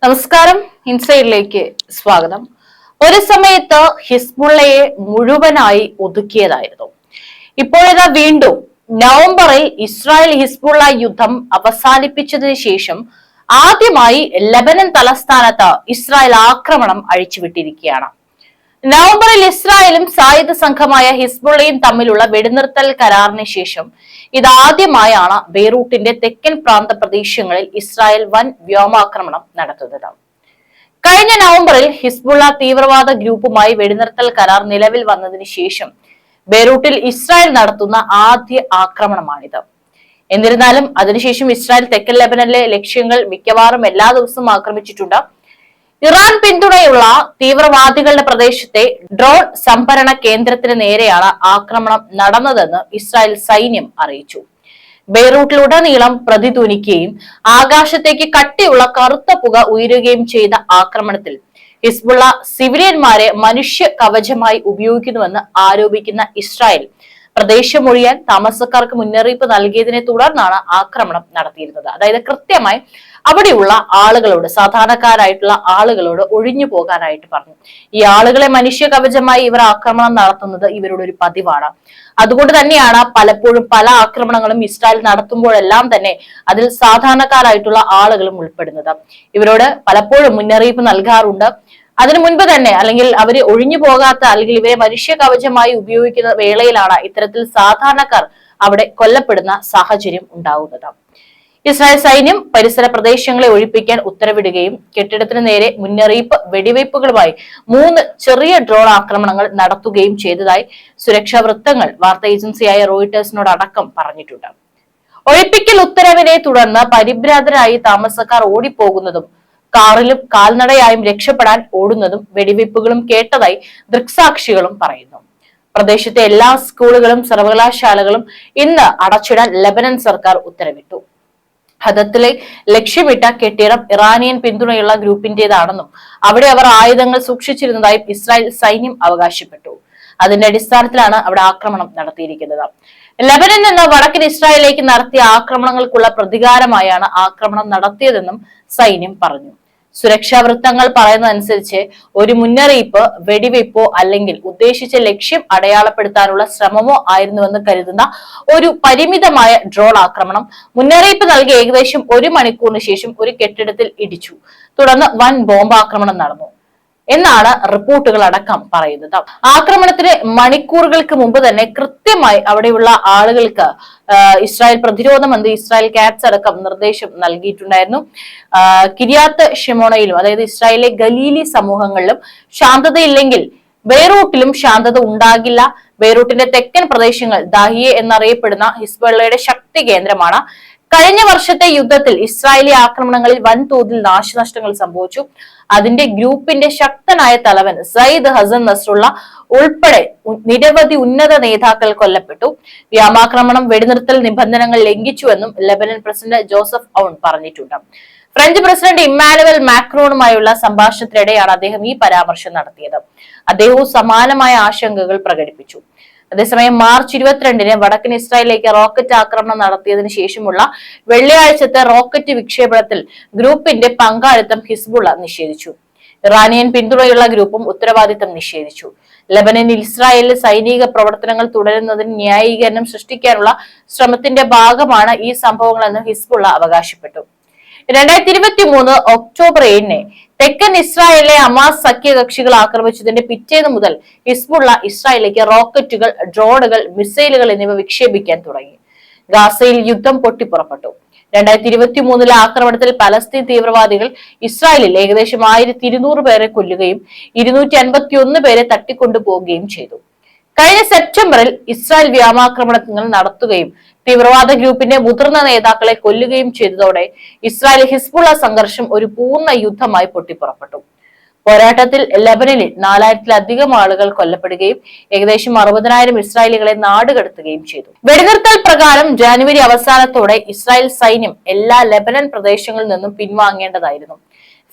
നമസ്കാരം, ഇൻസൈഡിലേക്ക് സ്വാഗതം. ഒരു സമയത്ത് ഹിസ്ബുള്ളയെ മുഴുവനായി ഒതുക്കിയതായിരുന്നു. ഇപ്പോഴിതാ വീണ്ടും നവംബറിൽ ഇസ്രായേൽ ഹിസ്ബുള്ള യുദ്ധം അവസാനിപ്പിച്ചതിന് ശേഷം ആദ്യമായി ലെബനൻ തലസ്ഥാനത്ത് ഇസ്രായേൽ ആക്രമണം അഴിച്ചുവിട്ടിരിക്കുകയാണ്. നവംബറിൽ ഇസ്രായേലും സായുധ സംഘമായ ഹിസ്ബുള്ളയും തമ്മിലുള്ള വെടിനിർത്തൽ കരാറിന് ശേഷം ഇതാദ്യമായാണ് ബെയ്റൂട്ടിന്റെ തെക്കൻ പ്രാന്ത പ്രദേശങ്ങളിൽ ഇസ്രായേൽ വൻ വ്യോമാക്രമണം നടത്തുന്നത്. കഴിഞ്ഞ നവംബറിൽ ഹിസ്ബുള്ള തീവ്രവാദ ഗ്രൂപ്പുമായി വെടിനിർത്തൽ കരാർ നിലവിൽ വന്നതിന് ശേഷം ബെയ്റൂട്ടിൽ ഇസ്രായേൽ നടത്തുന്ന ആദ്യ ആക്രമണമാണിത്. എന്നിരുന്നാലും അതിനുശേഷം ഇസ്രായേൽ തെക്കൻ ലെബനനിലെ ലക്ഷ്യങ്ങൾ മിക്കവാറും എല്ലാ ദിവസവും ആക്രമിച്ചിട്ടുണ്ട്. ഇറാൻ പിന്തുണയുള്ള തീവ്രവാദികളുടെ പ്രദേശത്തെ ഡ്രോൺ സംഭരണ കേന്ദ്രത്തിന് നേരെയാണ് ആക്രമണം നടന്നതെന്ന് ഇസ്രായേൽ സൈന്യം അറിയിച്ചു. ബെയ്റൂട്ടിലുടനീളം പ്രതിധ്വനിക്കുകയും ആകാശത്തേക്ക് കട്ടിയുള്ള കറുത്ത പുക ഉയരുകയും ചെയ്ത ആക്രമണത്തിൽ ഹിസ്ബുള്ള സിവിലിയന്മാരെ മനുഷ്യ കവചമായി ഉപയോഗിക്കുന്നുവെന്ന് ആരോപിക്കുന്ന ഇസ്രായേൽ പ്രദേശം ഒഴിയാൻ താമസക്കാർക്ക് മുന്നറിയിപ്പ് നൽകിയതിനെ തുടർന്നാണ് ആക്രമണം നടത്തിയിരുന്നത്. അതായത് കൃത്യമായി അവിടെയുള്ള ആളുകളോട്, സാധാരണക്കാരായിട്ടുള്ള ആളുകളോട് ഒഴിഞ്ഞു പോകാനായിട്ട് പറഞ്ഞു. ഈ ആളുകളെ മനുഷ്യ കവചമായി ഇവർ ആക്രമണം നടത്തുന്നത് ഇവരുടെ ഒരു പതിവാണ്. അതുകൊണ്ട് തന്നെയാണ് പലപ്പോഴും പല ആക്രമണങ്ങളും ഇസ്രായേൽ നടത്തുമ്പോഴെല്ലാം തന്നെ അതിൽ സാധാരണക്കാരായിട്ടുള്ള ആളുകളും ഉൾപ്പെടുന്നത്. ഇവരോട് പലപ്പോഴും മുന്നറിയിപ്പ് നൽകാറുണ്ട്. അതിനു മുൻപ് തന്നെ, അല്ലെങ്കിൽ അവര് ഒഴിഞ്ഞു പോകാത്ത, അല്ലെങ്കിൽ ഇവരെ മനുഷ്യ കവചമായി ഉപയോഗിക്കുന്ന വേളയിലാണ് ഇത്തരത്തിൽ സാധാരണക്കാർ അവിടെ കൊല്ലപ്പെടുന്ന സാഹചര്യം ഉണ്ടാകുന്നത്. ഇസ്രായേൽ സൈന്യം പരിസര പ്രദേശങ്ങളെ ഒഴിപ്പിക്കാൻ ഉത്തരവിടുകയും കെട്ടിടത്തിന് നേരെ മുന്നറിയിപ്പ് വെടിവയ്പ്പുകളുമായി 3 ചെറിയ ഡ്രോൺ ആക്രമണങ്ങൾ നടത്തുകയും ചെയ്തതായി സുരക്ഷാ വൃത്തങ്ങൾ വാർത്താ ഏജൻസിയായ റോയിട്ടേഴ്സിനോട് അടക്കം പറഞ്ഞിട്ടുണ്ട്. ഒഴിപ്പിക്കൽ ഉത്തരവിനെ തുടർന്ന് പരിഭ്രാന്തരായി താമസക്കാർ ഓടിപ്പോകുന്നതും കാറിലും കാൽനടയായും രക്ഷപ്പെടാൻ ഓടുന്നതും വെടിവയ്പ്പുകളും കേട്ടതായി ദൃക്സാക്ഷികളും പറയുന്നു. പ്രദേശത്തെ എല്ലാ സ്കൂളുകളും സർവകലാശാലകളും ഇന്ന് അടച്ചിടാൻ ലെബനൻ സർക്കാർ ഉത്തരവിട്ടു. ഹദത്തിലെ ലക്ഷ്യമിട്ട കെട്ടിടം ഇറാനിയൻ പിന്തുണയുള്ള ഗ്രൂപ്പിന്റേതാണെന്നും അവിടെ അവർ ആയുധങ്ങൾ സൂക്ഷിച്ചിരുന്നതായും ഇസ്രായേൽ സൈന്യം അവകാശപ്പെട്ടു. അതിന്റെ അടിസ്ഥാനത്തിലാണ് അവിടെ ആക്രമണം നടത്തിയിരിക്കുന്നത്. ലെബനൻ എന്ന വടക്കൻ ഇസ്രായേലിലേക്ക് നടത്തിയ ആക്രമണങ്ങൾക്കുള്ള പ്രതികാരമായാണ് ആക്രമണം നടത്തിയതെന്നും സൈന്യം പറഞ്ഞു. സുരക്ഷാ വൃത്തങ്ങൾ പറയുന്നതനുസരിച്ച് ഒരു മുന്നറിയിപ്പ്, വെടിവെപ്പോ അല്ലെങ്കിൽ ഉദ്ദേശിച്ച ലക്ഷ്യം അടയാളപ്പെടുത്താനുള്ള ശ്രമമോ ആയിരുന്നുവെന്ന് കരുതുന്ന ഒരു പരിമിതമായ ഡ്രോൺ ആക്രമണം മുന്നറിയിപ്പ് നൽകി ഏകദേശം 1 മണിക്കൂറിന് ശേഷം ഒരു കെട്ടിടത്തിൽ ഇടിച്ചു. തുടർന്ന് വൻ ബോംബാക്രമണം നടന്നു എന്നാണ് റിപ്പോർട്ടുകൾ അടക്കം പറയുന്നത്. ആക്രമണത്തിന് മണിക്കൂറുകൾക്ക് മുമ്പ് തന്നെ കൃത്യമായി അവിടെയുള്ള ആളുകൾക്ക് ഇസ്രായേൽ പ്രതിരോധ മന്ത്രി ഇസ്രായേൽ കാറ്റ്സ് അടക്കം നിർദ്ദേശം നൽകിയിട്ടുണ്ടായിരുന്നു. കിരിയാത്ത് ഷിമോണയിലും, അതായത് ഇസ്രായേലിലെ ഗലീലി സമൂഹങ്ങളിലും ശാന്തതയില്ലെങ്കിൽ ബെയ്റൂട്ടിലും ശാന്തത ഉണ്ടാകില്ല. ബെയ്റൂട്ടിന്റെ തെക്കൻ പ്രദേശങ്ങൾ ദാഹിയെ എന്നറിയപ്പെടുന്ന ഹിസ്ബുള്ളയുടെ ശക്തി കേന്ദ്രമാണ്. കഴിഞ്ഞ വർഷത്തെ യുദ്ധത്തിൽ ഇസ്രായേലി ആക്രമണങ്ങളിൽ വൻതോതിൽ നാശനഷ്ടങ്ങൾ സംഭവിച്ചു. അതിന്റെ ഗ്രൂപ്പിന്റെ ശക്തനായ തലവൻ സയ്യിദ് ഹസൻ നസ്രുള്ള ഉൾപ്പെടെ നിരവധി ഉന്നത നേതാക്കൾ കൊല്ലപ്പെട്ടു. വ്യോമാക്രമണം വെടിനിർത്തൽ നിബന്ധനകൾ ലംഘിച്ചുവെന്നും ലെബനൻ പ്രസിഡന്റ് ജോസഫ് ഔൺ പറഞ്ഞിട്ടുണ്ട്. ഫ്രഞ്ച് പ്രസിഡന്റ് ഇമ്മാനുവൽ മാക്രോണുമായുള്ള സംഭാഷണത്തിനിടെയാണ് അദ്ദേഹം ഈ പരാമർശം നടത്തിയത്. അദ്ദേഹവും സമാനമായ ആശങ്കകൾ പ്രകടിപ്പിച്ചു. അതേസമയം മാർച്ച് 22-ന് വടക്കൻ ഇസ്രായേലിലേക്ക് റോക്കറ്റ് ആക്രമണം നടത്തിയതിനു ശേഷമുള്ള വെള്ളിയാഴ്ചത്തെ റോക്കറ്റ് വിക്ഷേപണത്തിൽ ഗ്രൂപ്പിന്റെ പങ്കാളിത്തം ഹിസ്ബുള്ള നിഷേധിച്ചു. ഇറാനിയൻ പിന്തുണയുള്ള ഗ്രൂപ്പും ഉത്തരവാദിത്തം നിഷേധിച്ചു. ലെബനനിൽ ഇസ്രായേലിൽ സൈനിക പ്രവർത്തനങ്ങൾ തുടരുന്നതിന് ന്യായീകരണം സൃഷ്ടിക്കാനുള്ള ശ്രമത്തിന്റെ ഭാഗമാണ് ഈ സംഭവങ്ങളെന്ന് ഹിസ്ബുള്ള അവകാശപ്പെട്ടു. 2023 ഒക്ടോബർ 7-ന് തെക്കൻ ഇസ്രായേലിലെ ഹമാസ് സഖ്യകക്ഷികൾ ആക്രമിച്ചതിന്റെ പിറ്റേന്ന് മുതൽ ഹിസ്ബുള്ള ഇസ്രായേലിലേക്ക് റോക്കറ്റുകൾ, ഡ്രോണുകൾ, മിസൈലുകൾ എന്നിവ വിക്ഷേപിക്കാൻ തുടങ്ങി. ഗാസയിൽ യുദ്ധം പൊട്ടിപ്പുറപ്പെട്ടു. 2023-ലെ ആക്രമണത്തിൽ പലസ്തീൻ തീവ്രവാദികൾ ഇസ്രായേലിൽ ഏകദേശം 1200 പേരെ കൊല്ലുകയും 251 പേരെ തട്ടിക്കൊണ്ടുപോവുകയും ചെയ്തു. കഴിഞ്ഞ സെപ്റ്റംബറിൽ ഇസ്രായേൽ വ്യോമാക്രമണങ്ങൾ നടത്തുകയും തീവ്രവാദ ഗ്രൂപ്പിന്റെ മുതിർന്ന നേതാക്കളെ കൊല്ലുകയും ചെയ്തതോടെ ഇസ്രായേൽ ഹിസ്ബുള്ള സംഘർഷം ഒരു പൂർണ്ണ യുദ്ധമായി പൊട്ടിപ്പുറപ്പെട്ടു. പോരാട്ടത്തിൽ ലെബനനിൽ 4000-ലധികം ആളുകൾ കൊല്ലപ്പെടുകയും ഏകദേശം 60,000 ഇസ്രായേലികളെ നാടുകടത്തുകയും ചെയ്തു. വെടിനിർത്തൽ പ്രകാരം ജനുവരി അവസാനത്തോടെ ഇസ്രായേൽ സൈന്യം എല്ലാ ലെബനൻ പ്രദേശങ്ങളിൽ നിന്നും പിൻവാങ്ങേണ്ടതായിരുന്നു.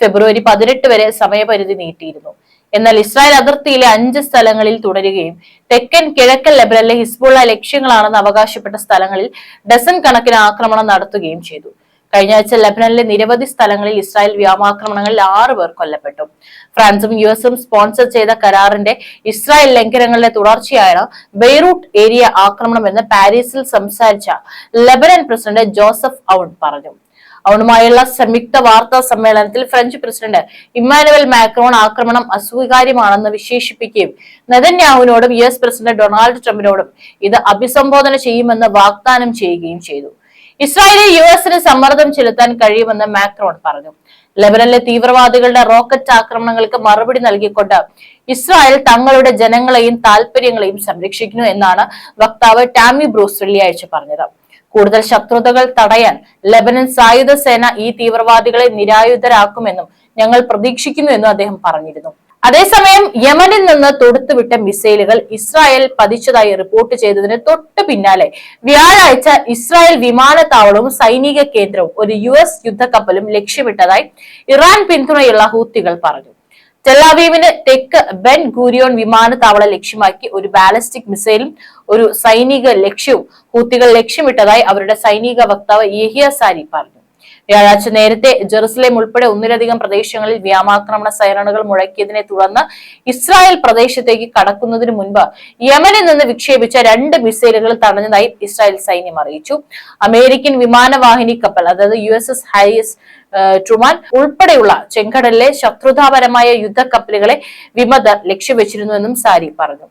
ഫെബ്രുവരി 18 വരെ സമയപരിധി നീട്ടിയിരുന്നു. എന്നാൽ ഇസ്രായേൽ അതിർത്തിയിലെ 5 സ്ഥലങ്ങളിൽ തുടരുകയും തെക്കൻ കിഴക്കൻ ലെബനനിലെ ഹിസ്ബുള്ള ലക്ഷ്യങ്ങളാണെന്ന് അവകാശപ്പെട്ട സ്ഥലങ്ങളിൽ ഡസൻ കണക്കിന് ആക്രമണം നടത്തുകയും ചെയ്തു. കഴിഞ്ഞ ആഴ്ച ലെബനനിലെ നിരവധി സ്ഥലങ്ങളിൽ ഇസ്രായേൽ വ്യോമാക്രമണങ്ങളിൽ 6 പേർ കൊല്ലപ്പെട്ടു. ഫ്രാൻസും യുഎസും സ്പോൺസർ ചെയ്ത കരാറിന്റെ ഇസ്രായേൽ ലംഘനങ്ങളുടെ തുടർച്ചയാണ് ബെയ്റൂട്ട് ഏരിയ ആക്രമണമെന്ന് പാരീസിൽ സംസാരിച്ച ലെബനൻ പ്രസിഡന്റ് ജോസഫ് ഔൺ പറഞ്ഞു. ഔണുമായുള്ള സംയുക്ത വാർത്താ സമ്മേളനത്തിൽ ഫ്രഞ്ച് പ്രസിഡന്റ് ഇമ്മാനുവൽ മാക്രോൺ ആക്രമണം അസ്വീകാര്യമാണെന്ന് വിശേഷിപ്പിക്കുകയും നെതന്യാഹുവിനോടും US പ്രസിഡന്റ് ഡൊണാൾഡ് ട്രംപിനോടും ഇത് അഭിസംബോധന ചെയ്യുമെന്ന് വാഗ്ദാനം ചെയ്യുകയും ചെയ്തു. ഇസ്രായേലിൽ യുഎസിന് സമ്മർദ്ദം ചെലുത്താൻ കഴിയുമെന്ന് മാക്രോൺ പറഞ്ഞു. ലെബനനിലെ തീവ്രവാദികളുടെ റോക്കറ്റ് ആക്രമണങ്ങൾക്ക് മറുപടി നൽകിക്കൊണ്ട് ഇസ്രായേൽ തങ്ങളുടെ ജനങ്ങളെയും താൽപര്യങ്ങളെയും സംരക്ഷിക്കുന്നു എന്നാണ് വക്താവ് ടാമി ബ്രൂസ് വെള്ളിയാഴ്ച പറഞ്ഞത്. കൂടുതൽ ശത്രുതകൾ തടയാൻ ലെബനൻ സായുധ സേന ഈ തീവ്രവാദികളെ നിരായുധരാക്കുമെന്നും ഞങ്ങൾ പ്രതീക്ഷിക്കുന്നു എന്നും അദ്ദേഹം പറഞ്ഞിരുന്നു. അതേസമയം യമനിൽ നിന്ന് തൊടുത്തുവിട്ട മിസൈലുകൾ ഇസ്രായേൽ പതിച്ചതായി റിപ്പോർട്ട് ചെയ്തതിന് തൊട്ടു പിന്നാലെ വ്യാഴാഴ്ച ഇസ്രായേൽ വിമാനത്താവളവും സൈനിക കേന്ദ്രവും ഒരു US യുദ്ധക്കപ്പലും ലക്ഷ്യമിട്ടതായി ഇറാൻ പിന്തുണയുള്ള ഹൂത്തികൾ പറഞ്ഞു. ടെലവീവിന് തെക്ക് ബെൻ ഗൂരിയോൺ വിമാനത്താവളം ലക്ഷ്യമാക്കി ഒരു ബാലിസ്റ്റിക് മിസൈലും ഒരു സൈനിക ലക്ഷ്യവും ഹൂത്തികൾ ലക്ഷ്യമിട്ടതായി അവരുടെ സൈനിക വക്താവ് യഹിയ സാരി പറഞ്ഞു. വ്യാഴാഴ്ച നേരത്തെ ജെറുസലേം ഉൾപ്പെടെ ഒന്നിലധികം പ്രദേശങ്ങളിൽ വ്യോമാക്രമണ സൈറണുകൾ മുഴക്കിയതിനെ തുടർന്ന് ഇസ്രായേൽ പ്രദേശത്തേക്ക് കടക്കുന്നതിന് മുൻപ് യമനിൽ നിന്ന് വിക്ഷേപിച്ച 2 മിസൈലുകൾ തടഞ്ഞതായി ഇസ്രായേൽ സൈന്യം അറിയിച്ചു. അമേരിക്കൻ വിമാനവാഹിനി കപ്പൽ അതായത് USS ഹാരിസ് ട്രൂമാൻ ഉൾപ്പെടെയുള്ള ചെങ്കടലിലെ ശത്രുതാപരമായ യുദ്ധക്കപ്പലുകളെ വിമതർ ലക്ഷ്യവെച്ചിരുന്നുവെന്നും സാരി പറഞ്ഞു.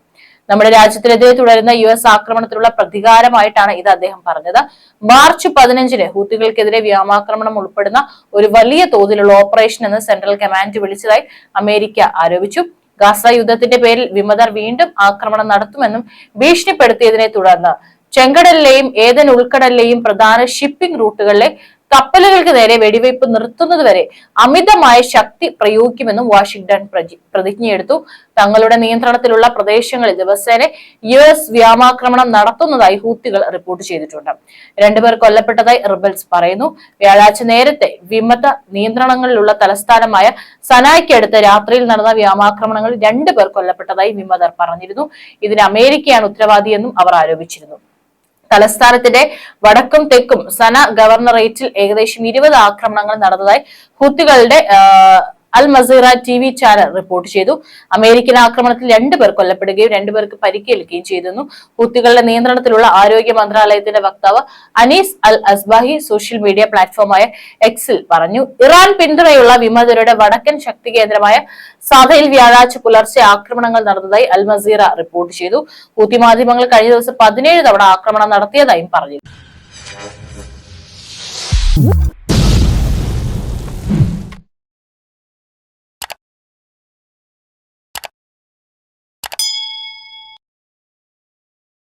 നമ്മുടെ രാജ്യത്തിനെതിരെ തുടരുന്ന US ആക്രമണത്തിലുള്ള പ്രതികാരമായിട്ടാണ് ഇത് അദ്ദേഹം പറഞ്ഞത്. മാർച്ച് 15-ന് ഹൂത്തികൾക്കെതിരെ വ്യോമാക്രമണം ഉൾപ്പെടുന്ന ഒരു വലിയ തോതിലുള്ള ഓപ്പറേഷൻ എന്ന് സെൻട്രൽ കമാൻഡ് വിളിച്ചതായി അമേരിക്ക ആരോപിച്ചു. ഗാസ യുദ്ധത്തിന്റെ പേരിൽ വിമതർ വീണ്ടും ആക്രമണം നടത്തുമെന്നും ഭീഷണിപ്പെടുത്തിയതിനെ തുടർന്ന് ചെങ്കടലിലെയും ഏദൻ ഉൾക്കടലിലെയും പ്രധാന ഷിപ്പിംഗ് റൂട്ടുകളിലെ കപ്പലുകൾക്ക് നേരെ വെടിവയ്പ് നിർത്തുന്നതുവരെ അമിതമായ ശക്തി പ്രയോഗിക്കുമെന്നും വാഷിംഗ്ടൺ പ്രതിജ്ഞയെടുത്തു. തങ്ങളുടെ നിയന്ത്രണത്തിലുള്ള പ്രദേശങ്ങളിൽ ദിവസേന US വ്യോമാക്രമണം നടത്തുന്നതായി ഹൂത്തികൾ റിപ്പോർട്ട് ചെയ്തിട്ടുണ്ട്. 2 പേർ കൊല്ലപ്പെട്ടതായി റിബൽസ് പറയുന്നു. വ്യാഴാഴ്ച നേരത്തെ വിമത നിയന്ത്രണങ്ങളിലുള്ള തലസ്ഥാനമായ സനായ്ക്കടുത്ത് രാത്രിയിൽ നടന്ന വ്യോമാക്രമണങ്ങളിൽ 2 പേർ കൊല്ലപ്പെട്ടതായി വിമതർ പറഞ്ഞിരുന്നു. ഇതിന് അമേരിക്കയാണ് ഉത്തരവാദിയെന്നും അവർ ആരോപിച്ചിരുന്നു. തലസ്ഥാനത്തിന്റെ വടക്കും തെക്കും സന ഗവർണറേറ്റിൽ ഏകദേശം 20 ആക്രമണങ്ങൾ നടന്നതായി ഹൂത്തികളുടെ അൽ മസീറ TV ചാനൽ റിപ്പോർട്ട് ചെയ്തു. അമേരിക്കൻ ആക്രമണത്തിൽ 2 പേർ കൊല്ലപ്പെടുകയും 2 പേർക്ക് പരിക്കേൽക്കുകയും ചെയ്തിരുന്നു. ഹൂത്തികളുടെ നിയന്ത്രണത്തിലുള്ള ആരോഗ്യ മന്ത്രാലയത്തിന്റെ വക്താവ് അനീസ് അൽ അസ്ബാഹി സോഷ്യൽ മീഡിയ പ്ലാറ്റ്ഫോമായ എക്സിൽ പറഞ്ഞു. ഇറാൻ പിന്തുണയുള്ള വിമതരുടെ വടക്കൻ ശക്തി കേന്ദ്രമായ സാദയിൽ വ്യാഴാഴ്ച പുലർച്ചെ ആക്രമണങ്ങൾ നടന്നതായി അൽ മസീറ റിപ്പോർട്ട് ചെയ്തു. ഹൂത്തി മാധ്യമങ്ങൾ കഴിഞ്ഞ ദിവസം 17 തവണ ആക്രമണം നടത്തിയതായും പറഞ്ഞു.